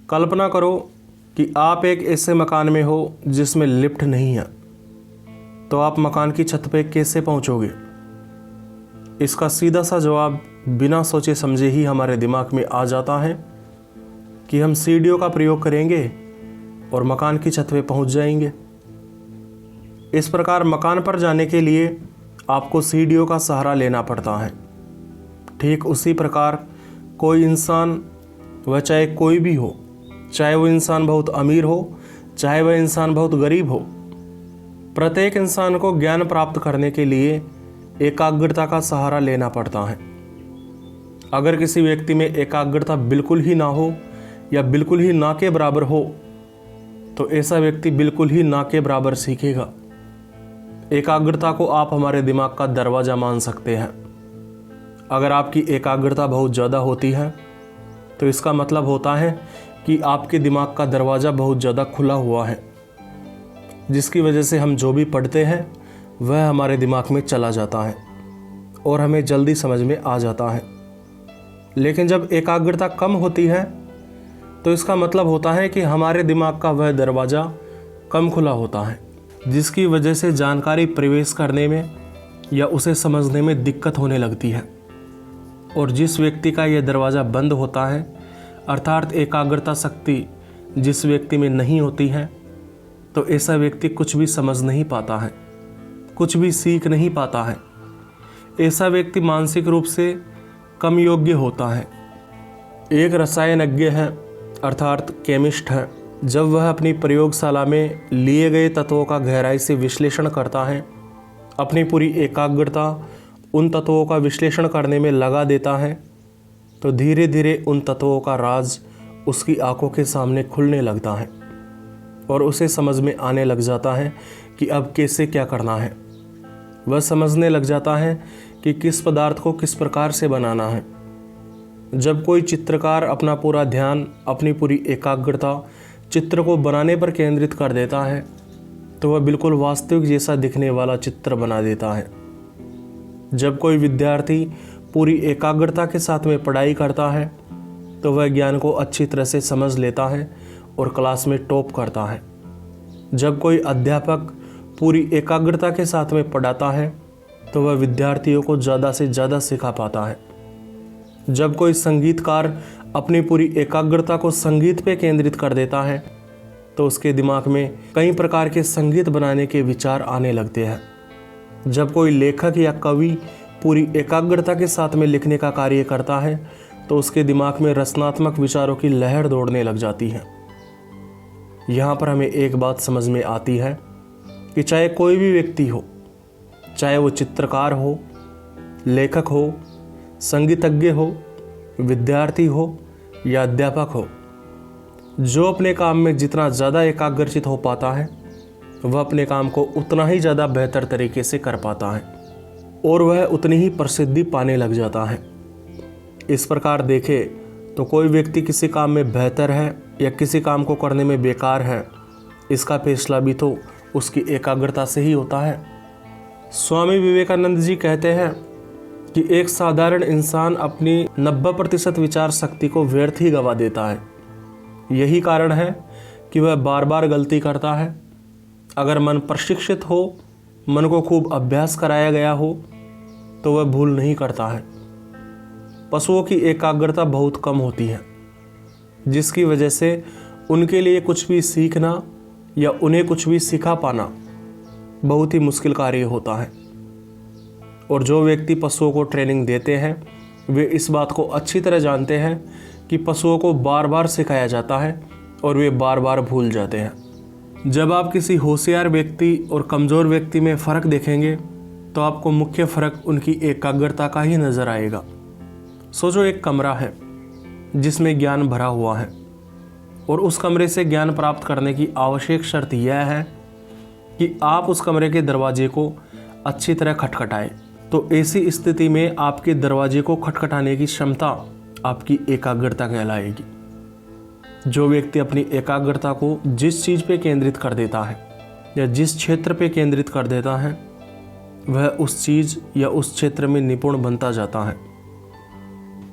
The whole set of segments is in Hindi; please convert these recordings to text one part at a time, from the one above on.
कल्पना करो कि आप एक ऐसे मकान में हो जिसमें लिफ्ट नहीं है, तो आप मकान की छत पे कैसे पहुंचोगे? इसका सीधा सा जवाब बिना सोचे समझे ही हमारे दिमाग में आ जाता है कि हम सीढ़ियों का प्रयोग करेंगे और मकान की छत पे पहुंच जाएंगे। इस प्रकार मकान पर जाने के लिए आपको सीढ़ियों का सहारा लेना पड़ता है। ठीक उसी प्रकार कोई इंसान, वह चाहे कोई भी हो, चाहे वो इंसान बहुत अमीर हो, चाहे वह इंसान बहुत गरीब हो, प्रत्येक इंसान को ज्ञान प्राप्त करने के लिए एकाग्रता का सहारा लेना पड़ता है। अगर किसी व्यक्ति में एकाग्रता बिल्कुल ही ना हो या बिल्कुल ही ना के बराबर हो, तो ऐसा व्यक्ति बिल्कुल ही ना के बराबर सीखेगा। एकाग्रता को आप हमारे दिमाग का दरवाज़ा मान सकते हैं। अगर आपकी एकाग्रता बहुत ज़्यादा होती है तो इसका मतलब होता है कि आपके दिमाग का दरवाज़ा बहुत ज़्यादा खुला हुआ है, जिसकी वजह से हम जो भी पढ़ते हैं वह हमारे दिमाग में चला जाता है और हमें जल्दी समझ में आ जाता है। लेकिन जब एकाग्रता कम होती है तो इसका मतलब होता है कि हमारे दिमाग का वह दरवाज़ा कम खुला होता है, जिसकी वजह से जानकारी प्रवेश करने में या उसे समझने में दिक्कत होने लगती है। और जिस व्यक्ति का यह दरवाज़ा बंद होता है, अर्थात एकाग्रता शक्ति जिस व्यक्ति में नहीं होती है, तो ऐसा व्यक्ति कुछ भी समझ नहीं पाता है, कुछ भी सीख नहीं पाता है। ऐसा व्यक्ति मानसिक रूप से कम योग्य होता है। एक रसायनज्ञ है, अर्थात केमिस्ट है, जब वह अपनी प्रयोगशाला में लिए गए तत्वों का गहराई से विश्लेषण करता है, अपनी पूरी एकाग्रता उन तत्वों का विश्लेषण करने में लगा देता है, तो धीरे धीरे उन तत्वों का राज उसकी आंखों के सामने खुलने लगता है और उसे समझ में आने लग जाता है कि अब कैसे क्या करना है। वह समझने लग जाता है कि किस पदार्थ को किस प्रकार से बनाना है। जब कोई चित्रकार अपना पूरा ध्यान, अपनी पूरी एकाग्रता चित्र को बनाने पर केंद्रित कर देता है, तो वह बिल्कुल वास्तविक जैसा दिखने वाला चित्र बना देता है। जब कोई विद्यार्थी पूरी एकाग्रता के साथ में पढ़ाई करता है, तो वह ज्ञान को अच्छी तरह से समझ लेता है और क्लास में टॉप करता है। जब कोई अध्यापक पूरी एकाग्रता के साथ में पढ़ाता है, तो वह विद्यार्थियों को ज़्यादा से ज़्यादा सिखा पाता है। जब कोई संगीतकार अपनी पूरी एकाग्रता को संगीत पे केंद्रित कर देता है, तो उसके दिमाग में कई प्रकार के संगीत बनाने के विचार आने लगते हैं। जब कोई लेखक या कवि पूरी एकाग्रता के साथ में लिखने का कार्य करता है, तो उसके दिमाग में रचनात्मक विचारों की लहर दौड़ने लग जाती है। यहाँ पर हमें एक बात समझ में आती है कि चाहे कोई भी व्यक्ति हो, चाहे वो चित्रकार हो, लेखक हो, संगीतज्ञ हो, विद्यार्थी हो या अध्यापक हो, जो अपने काम में जितना ज़्यादा एकाग्रचित हो पाता है, वह अपने काम को उतना ही ज़्यादा बेहतर तरीके से कर पाता है और वह उतनी ही प्रसिद्धि पाने लग जाता है। इस प्रकार देखें तो कोई व्यक्ति किसी काम में बेहतर है या किसी काम को करने में बेकार है, इसका फैसला भी तो उसकी एकाग्रता से ही होता है। स्वामी विवेकानंद जी कहते हैं कि एक साधारण इंसान अपनी 90% विचार शक्ति को व्यर्थ ही गवा देता है। यही कारण है कि वह बार बार गलती करता है। अगर मन प्रशिक्षित हो, मन को खूब अभ्यास कराया गया हो, तो वह भूल नहीं करता है। पशुओं की एकाग्रता बहुत कम होती है, जिसकी वजह से उनके लिए कुछ भी सीखना या उन्हें कुछ भी सिखा पाना बहुत ही मुश्किल कार्य होता है। और जो व्यक्ति पशुओं को ट्रेनिंग देते हैं, वे इस बात को अच्छी तरह जानते हैं कि पशुओं को बार बार सिखाया जाता है और वे बार बार भूल जाते हैं। जब आप किसी होशियार व्यक्ति और कमज़ोर व्यक्ति में फ़र्क देखेंगे, तो आपको मुख्य फ़र्क उनकी एकाग्रता का ही नज़र आएगा। सोचो, एक कमरा है जिसमें ज्ञान भरा हुआ है और उस कमरे से ज्ञान प्राप्त करने की आवश्यक शर्त यह है कि आप उस कमरे के दरवाजे को अच्छी तरह खटखटाएं। तो ऐसी स्थिति में आपके दरवाजे को खटखटाने की क्षमता आपकी एकाग्रता कहलाएगी। जो व्यक्ति अपनी एकाग्रता को जिस चीज़ पे केंद्रित कर देता है या जिस क्षेत्र पे केंद्रित कर देता है, वह उस चीज़ या उस क्षेत्र में निपुण बनता जाता है।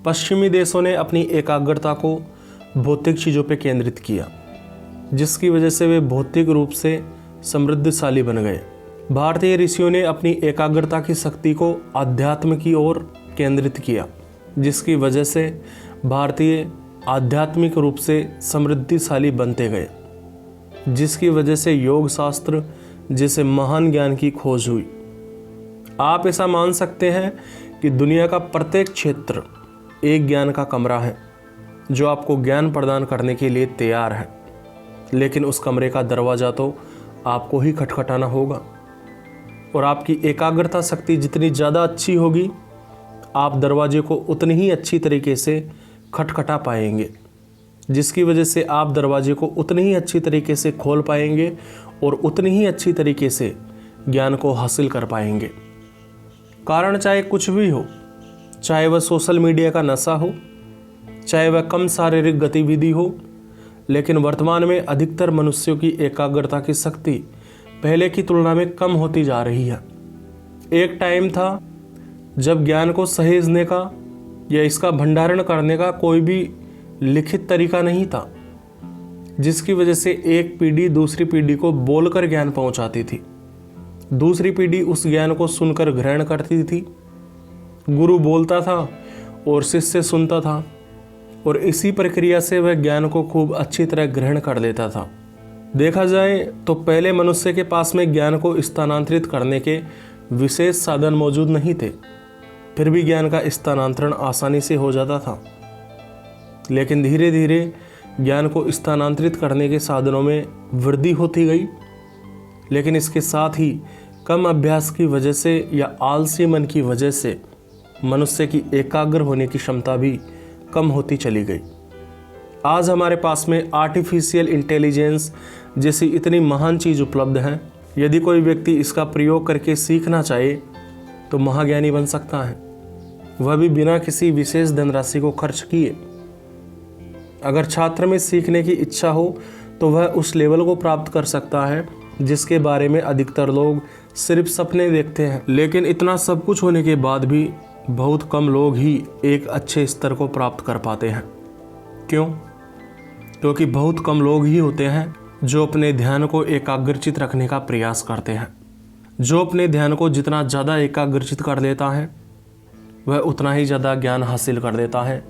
पश्चिमी देशों ने अपनी एकाग्रता को भौतिक चीज़ों पे केंद्रित किया, जिसकी वजह से वे भौतिक रूप से समृद्धशाली बन गए। भारतीय ऋषियों ने अपनी एकाग्रता की शक्ति को आध्यात्म की ओर केंद्रित किया, जिसकी वजह से भारतीय आध्यात्मिक रूप से समृद्धिशाली बनते गए, जिसकी वजह से योग शास्त्र जैसे महान ज्ञान की खोज हुई। आप ऐसा मान सकते हैं कि दुनिया का प्रत्येक क्षेत्र एक ज्ञान का कमरा है जो आपको ज्ञान प्रदान करने के लिए तैयार है, लेकिन उस कमरे का दरवाज़ा तो आपको ही खटखटाना होगा। और आपकी एकाग्रता शक्ति जितनी ज़्यादा अच्छी होगी, आप दरवाजे को उतनी ही अच्छी तरीके से खटखटा पाएंगे, जिसकी वजह से आप दरवाजे को उतनी ही अच्छी तरीके से खोल पाएंगे और उतनी ही अच्छी तरीके से ज्ञान को हासिल कर पाएंगे। कारण चाहे कुछ भी हो, चाहे वह सोशल मीडिया का नशा हो, चाहे वह कम शारीरिक गतिविधि हो, लेकिन वर्तमान में अधिकतर मनुष्यों की एकाग्रता की शक्ति पहले की तुलना में कम होती जा रही है। एक टाइम था जब ज्ञान को सहेजने का या इसका भंडारण करने का कोई भी लिखित तरीका नहीं था, जिसकी वजह से एक पीढ़ी दूसरी पीढ़ी को बोलकर ज्ञान पहुंचाती थी, दूसरी पीढ़ी उस ज्ञान को सुनकर ग्रहण करती थी। गुरु बोलता था और शिष्य सुनता था, और इसी प्रक्रिया से वह ज्ञान को खूब अच्छी तरह ग्रहण कर लेता था। देखा जाए तो पहले मनुष्य के पास में ज्ञान को स्थानांतरित करने के विशेष साधन मौजूद नहीं थे, फिर भी ज्ञान का स्थानांतरण आसानी से हो जाता था। लेकिन धीरे धीरे ज्ञान को स्थानांतरित करने के साधनों में वृद्धि होती गई, लेकिन इसके साथ ही कम अभ्यास की वजह से या आलसी मन की वजह से मनुष्य की एकाग्र होने की क्षमता भी कम होती चली गई। आज हमारे पास में आर्टिफिशियल इंटेलिजेंस जैसी इतनी महान चीज़ उपलब्ध है, यदि कोई व्यक्ति इसका प्रयोग करके सीखना चाहे तो महाज्ञानी बन सकता है, वह भी बिना किसी विशेष धनराशि को खर्च किए। अगर छात्र में सीखने की इच्छा हो तो वह उस लेवल को प्राप्त कर सकता है जिसके बारे में अधिकतर लोग सिर्फ सपने देखते हैं। लेकिन इतना सब कुछ होने के बाद भी बहुत कम लोग ही एक अच्छे स्तर को प्राप्त कर पाते हैं। क्यों? क्योंकि बहुत कम लोग ही होते हैं जो अपने ध्यान को एकाग्रचित रखने का प्रयास करते हैं। जो अपने ध्यान को जितना ज़्यादा एकाग्रचित कर लेता है, वह उतना ही ज़्यादा ज्ञान हासिल कर लेता है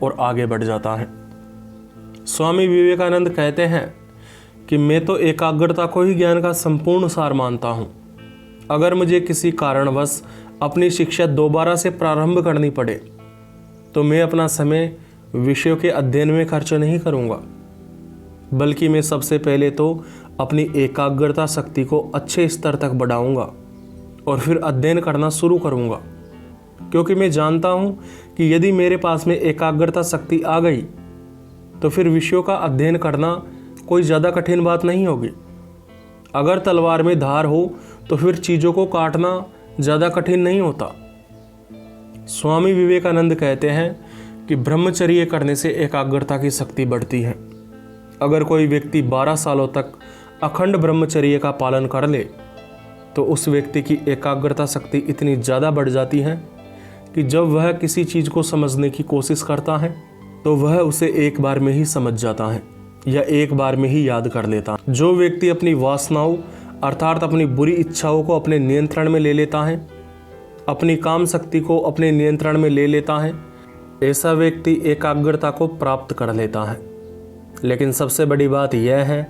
और आगे बढ़ जाता है। स्वामी विवेकानंद कहते हैं कि मैं तो एकाग्रता को ही ज्ञान का संपूर्ण सार मानता हूँ। अगर मुझे किसी कारणवश अपनी शिक्षा दोबारा से प्रारंभ करनी पड़े तो मैं अपना समय विषयों के अध्ययन में खर्च नहीं करूँगा, बल्कि मैं सबसे पहले तो अपनी एकाग्रता शक्ति को अच्छे स्तर तक बढ़ाऊँगा और फिर अध्ययन करना शुरू करूँगा। क्योंकि मैं जानता हूँ कि यदि मेरे पास में एकाग्रता शक्ति आ गई तो फिर विषयों का अध्ययन करना कोई ज़्यादा कठिन बात नहीं होगी। अगर तलवार में धार हो तो फिर चीज़ों को काटना ज़्यादा कठिन नहीं होता। स्वामी विवेकानंद कहते हैं कि ब्रह्मचर्य करने से एकाग्रता की शक्ति बढ़ती है। अगर कोई व्यक्ति 12 सालों तक अखंड ब्रह्मचर्य का पालन कर ले तो उस व्यक्ति की एकाग्रता शक्ति इतनी ज़्यादा बढ़ जाती है कि जब वह किसी चीज़ को समझने की कोशिश करता है तो वह उसे एक बार में ही समझ जाता है या एक बार में ही याद कर लेता है। जो व्यक्ति अपनी वासनाओं अर्थात अपनी बुरी इच्छाओं को अपने नियंत्रण में ले लेता है, अपनी काम शक्ति को अपने नियंत्रण में ले लेता है, ऐसा व्यक्ति एकाग्रता को प्राप्त कर लेता है। लेकिन सबसे बड़ी बात यह है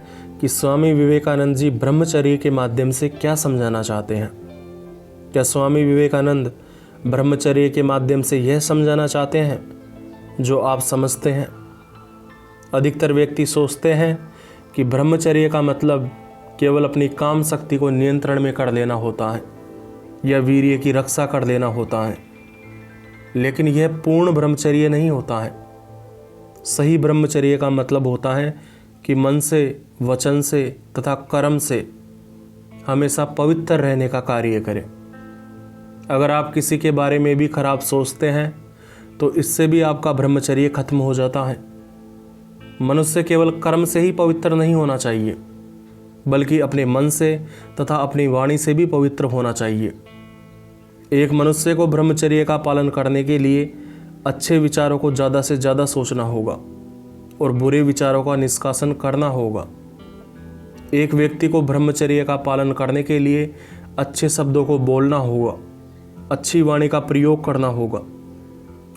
कि स्वामी विवेकानंद जी ब्रह्मचर्य के माध्यम से क्या समझाना चाहते हैं। क्या स्वामी विवेकानंद ब्रह्मचर्य के माध्यम से यह समझाना चाहते हैं जो आप समझते हैं? अधिकतर व्यक्ति सोचते हैं कि ब्रह्मचर्य का मतलब केवल अपनी काम शक्ति को नियंत्रण में कर लेना होता है या वीर्य की रक्षा कर लेना होता है, लेकिन यह पूर्ण ब्रह्मचर्य नहीं होता है। सही ब्रह्मचर्य का मतलब होता है कि मन से, वचन से तथा कर्म से हमेशा पवित्र रहने का कार्य करें। अगर आप किसी के बारे में भी खराब सोचते हैं तो इससे भी आपका ब्रह्मचर्य खत्म हो जाता है। मनुष्य केवल कर्म से ही पवित्र नहीं होना चाहिए, बल्कि अपने मन से तथा अपनी वाणी से भी पवित्र होना चाहिए। एक मनुष्य को ब्रह्मचर्य का पालन करने के लिए अच्छे विचारों को ज़्यादा से ज़्यादा सोचना होगा और बुरे विचारों का निष्कासन करना होगा। एक व्यक्ति को ब्रह्मचर्य का पालन करने के लिए अच्छे शब्दों को बोलना होगा, अच्छी वाणी का प्रयोग करना होगा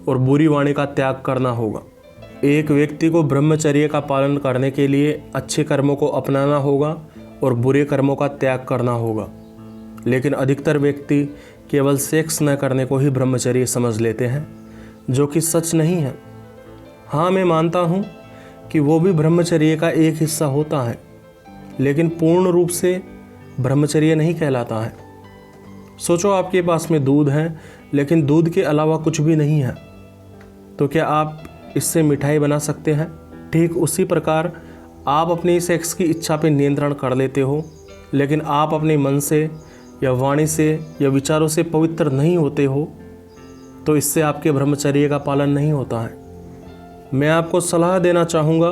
और बुरी वाणी का त्याग करना होगा। एक व्यक्ति को ब्रह्मचर्य का पालन करने के लिए अच्छे कर्मों को अपनाना होगा और बुरे कर्मों का त्याग करना होगा। लेकिन अधिकतर व्यक्ति केवल सेक्स न करने को ही ब्रह्मचर्य समझ लेते हैं, जो कि सच नहीं है। हाँ, मैं मानता हूँ कि वो भी ब्रह्मचर्य का एक हिस्सा होता है, लेकिन पूर्ण रूप से ब्रह्मचर्य नहीं कहलाता है। सोचो, आपके पास में दूध है, लेकिन दूध के अलावा कुछ भी नहीं है, तो क्या आप इससे मिठाई बना सकते हैं? ठीक उसी प्रकार आप अपनी सेक्स की इच्छा पर नियंत्रण कर लेते हो, लेकिन आप अपने मन से या वाणी से या विचारों से पवित्र नहीं होते हो, तो इससे आपके ब्रह्मचर्य का पालन नहीं होता है। मैं आपको सलाह देना चाहूँगा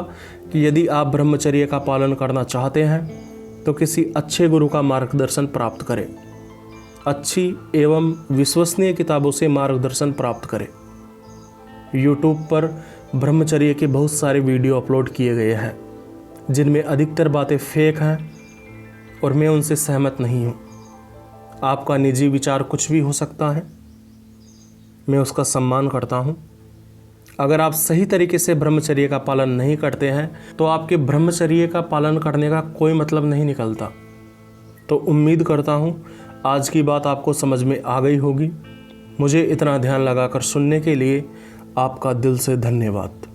कि यदि आप ब्रह्मचर्य का पालन करना चाहते हैं तो किसी अच्छे गुरु का मार्गदर्शन प्राप्त करें। अच्छी एवं विश्वसनीय किताबों से मार्गदर्शन प्राप्त करें। YouTube पर ब्रह्मचर्य के बहुत सारे वीडियो अपलोड किए गए हैं, जिनमें अधिकतर बातें फेक हैं और मैं उनसे सहमत नहीं हूँ। आपका निजी विचार कुछ भी हो सकता है, मैं उसका सम्मान करता हूँ। अगर आप सही तरीके से ब्रह्मचर्य का पालन नहीं करते हैं तो आपके ब्रह्मचर्य का पालन करने का कोई मतलब नहीं निकलता। तो उम्मीद करता हूँ आज की बात आपको समझ में आ गई होगी। मुझे इतना ध्यान लगाकर सुनने के लिए आपका दिल से धन्यवाद।